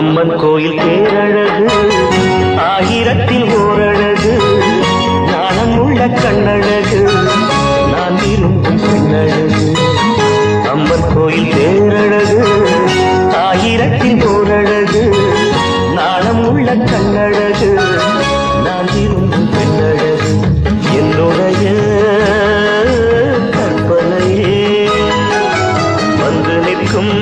அம்மன் கோயில் பேரழகு ஆயிரத்தில் ஓரழகு நாணம் உள்ள கண்ணழகு நான் விரும்பும் பெண்ணழகு அம்மன் கோயில் பேரழகு ஆயிரத்தில் ஓரழகு நாணம் உள்ள கண்ணழகு நான் விரும்பும் பெண்ணழகு என்னுடைய கற்பனையே வந்து நிற்கும்